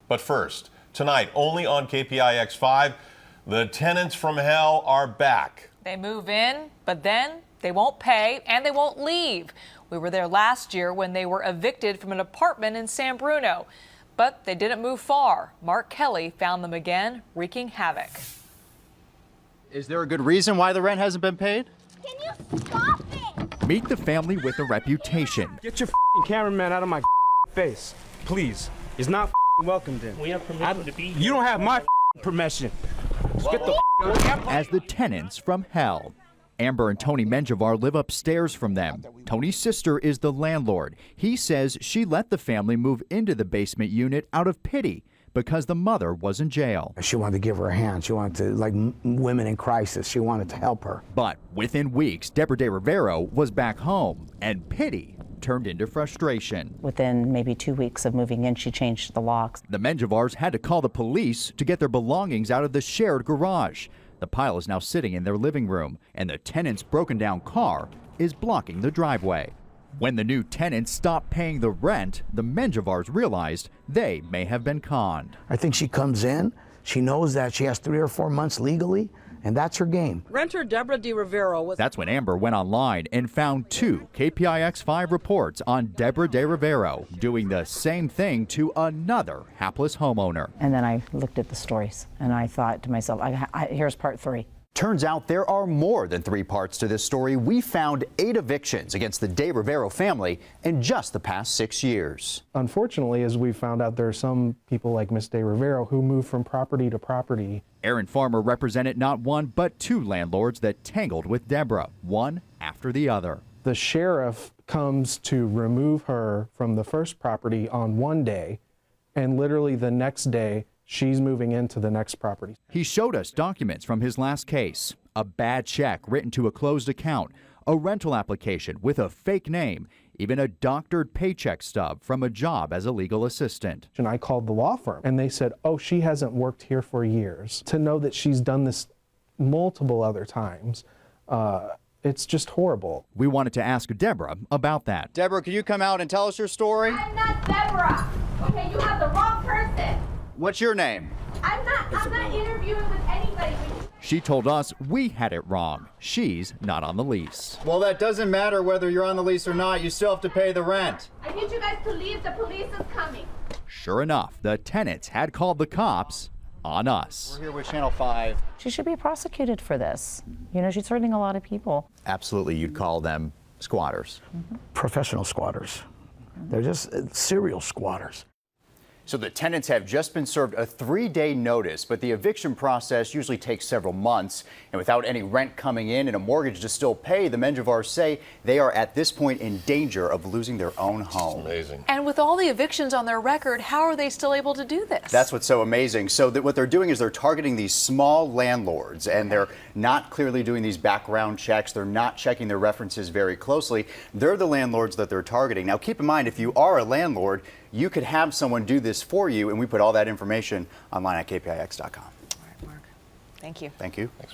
But first, tonight, only on KPIX 5, the tenants from hell are back. They move in, but then they won't pay and they won't leave. We were there last year when they were evicted from an apartment in San Bruno, but they didn't move far. Mark Kelly found them again, wreaking havoc. Is there a good reason why the rent hasn't been paid? Can you stop it? Meet the family with a reputation. Get your cameraman out of my face, please. He's not welcomed in. We have permission to be here. You don't have my permission. Just get the As the tenants from hell. Amber and Tony Menjivar live upstairs from them. Tony's sister is the landlord. He says she let the family move into the basement unit out of pity because the mother was in jail. She wanted to give her a hand. She wanted to, like women in crisis, she wanted to help her. But within weeks, Deborah De Rivero was back home, and pity turned into frustration. Within maybe 2 weeks of moving in, she changed the locks. The Menjivars had to call the police to get their belongings out of the shared garage. The pile is now sitting in their living room, and the tenant's broken down car is blocking the driveway. When the new tenants stopped paying the rent, the Menjivars realized they may have been conned. I think she comes in, she knows that she has 3 or 4 months legally, and that's her game. Renter Deborah De Rivero was... That's when Amber went online and found 2 KPIX 5 reports on Deborah De Rivero doing the same thing to another hapless homeowner. And then I looked at the stories, and I thought to myself, here's part 3. Turns out there are more than 3 parts to this story. We found 8 evictions against the De Rivero family in just the past 6 years. Unfortunately, as we found out, there are some people like Miss De Rivero who move from property to property. Aaron Farmer represented not 1 but 2 landlords that tangled with Deborah, one after the other. The sheriff comes to remove her from the first property on one day, and literally the next day, she's moving into the next property. He showed us documents from his last case, a bad check written to a closed account, a rental application with a fake name, even a doctored paycheck stub from a job as a legal assistant. And I called the law firm and they said, oh, she hasn't worked here for years. To know that she's done this multiple other times, it's just horrible. We wanted to ask Deborah about that. Deborah, can you come out and tell us your story? I'm not Deborah. Okay, you have the wrong person. What's your name? I'm not interviewing with anybody. She told us we had it wrong. She's not on the lease. Well, that doesn't matter whether you're on the lease or not. You still have to pay the rent. I need you guys to leave. The police is coming. Sure enough, the tenants had called the cops on us. We're here with Channel 5. She should be prosecuted for this. You know, she's hurting a lot of people. Absolutely, you'd call them squatters. Professional squatters. They're just serial squatters. So the tenants have just been served a 3-day notice, but the eviction process usually takes several months. And without any rent coming in and a mortgage to still pay, the Menjivars say they are at this point in danger of losing their own home. Amazing. And with all the evictions on their record, how are they still able to do this? That's what's so amazing. So what they're doing is they're targeting these small landlords, and they're not clearly doing these background checks. They're not checking their references very closely. They're the landlords that they're targeting. Now, keep in mind, if you are a landlord, you could have someone do this for you, and we put all that information online at kpix.com. All right, Mark. Thank you. Thank you. Thanks, Mark.